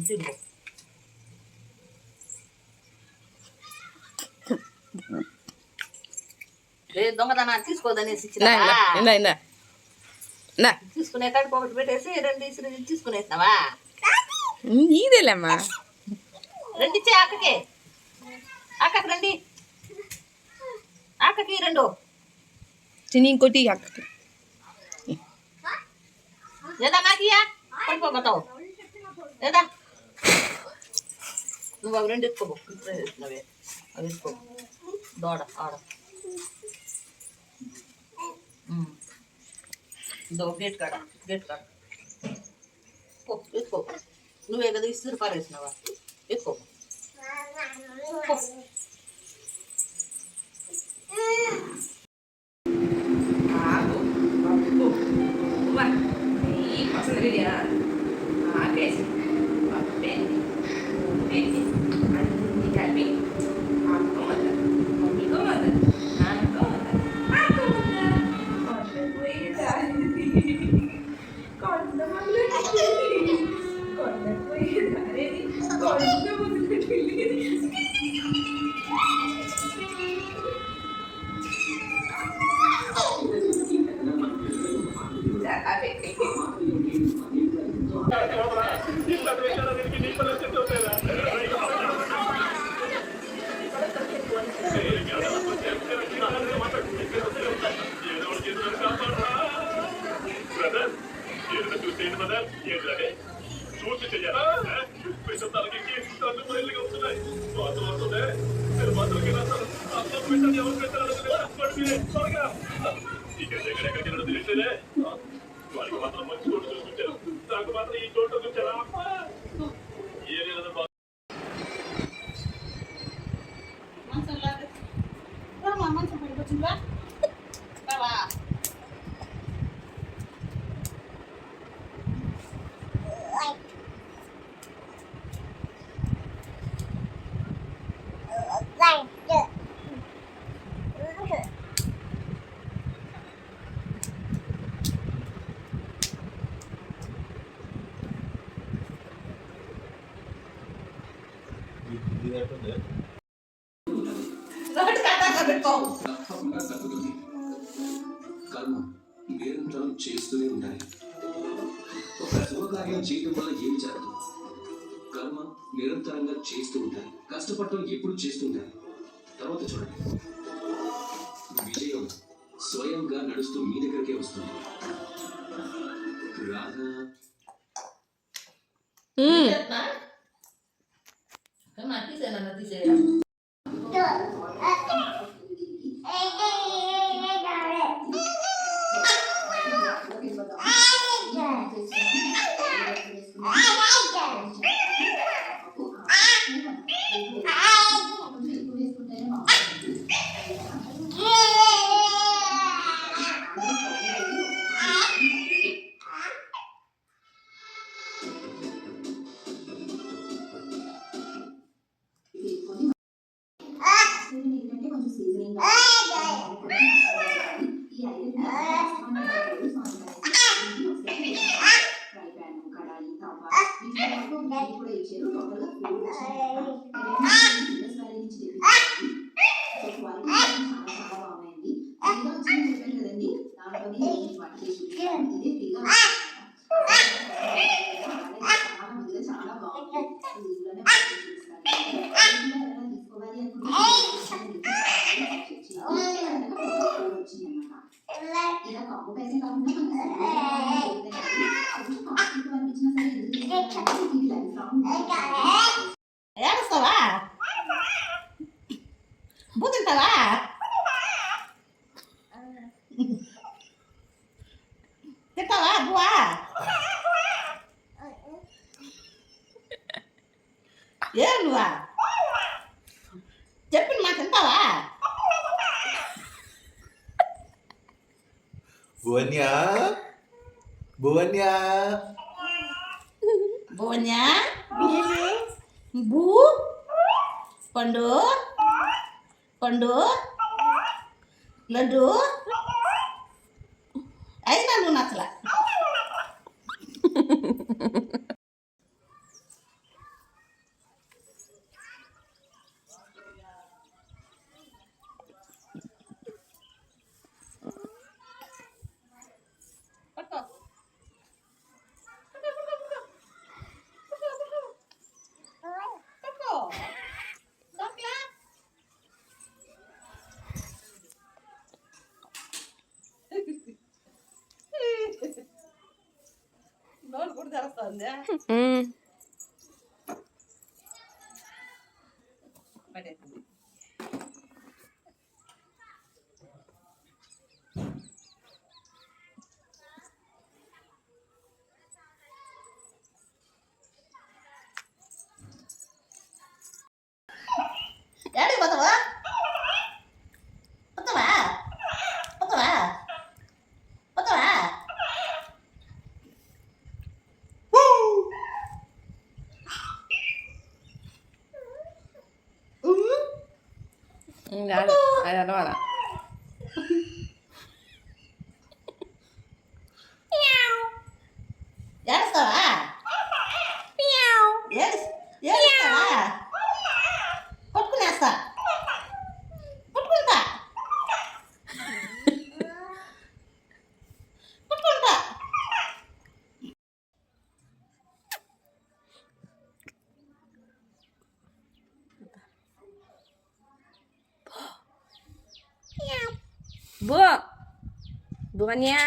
తిరుగు. దొంగతనాన్ని తీసుకోదనేసి తీసుకునే కాడికి ఒకటి పెట్టేసి రెండు తీసుకునేసినావా? నీదేలేమ్మా. రెండు ఇచ్చే అక్కకి రండి, అక్కకి రెండు చిన్న ఇంకోటి అక్కకి లేదా నాకియా పడిపోతావు లేదా? నువ్వు అవి రెండు ఎత్తుకోబో. ఇప్పుడే అవి ఎత్తుకో. దోడ ఆడ ఇదో గేట్ కాడ ఎత్తుకో. నువ్వే కదా ఇసురు పారేసినావా? ఎత్తుకో. కర్మ నిరంతరం చేస్తూనే ఉండాలి. ఒక శుభకార్యం చేయడం వల్ల ఏమి జరగదు. కర్మ నిరంతరంగా చేస్తూ ఉండాలి. కష్టపడటం ఎప్పుడు చేస్తుండాలి. తర్వాత చూడండి, విజయం స్వయంగా నడుస్తూ మీ దగ్గరకే వస్తుంది. రాధా ఏడుస్తావా? బూతింటావా? తింటావా బువా? ఏ నువ్వా చెప్పిన మా తింటావా? Buahnya, buahnya, buahnya, bu, పండు, పండు, లడ్డు, అయినా నువ్వు నచ్చలా. కలుస్తుందా పడేస్తుంది ఎక్కడికి పోతావా పోతావా పోతావా పోతావా అది అనవాలా ఏడుస్తావా ఏడుస్తావా కొట్టుకునేస్తా కొట్టుకుంటా కొట్టుకుంటా బో భువన్యా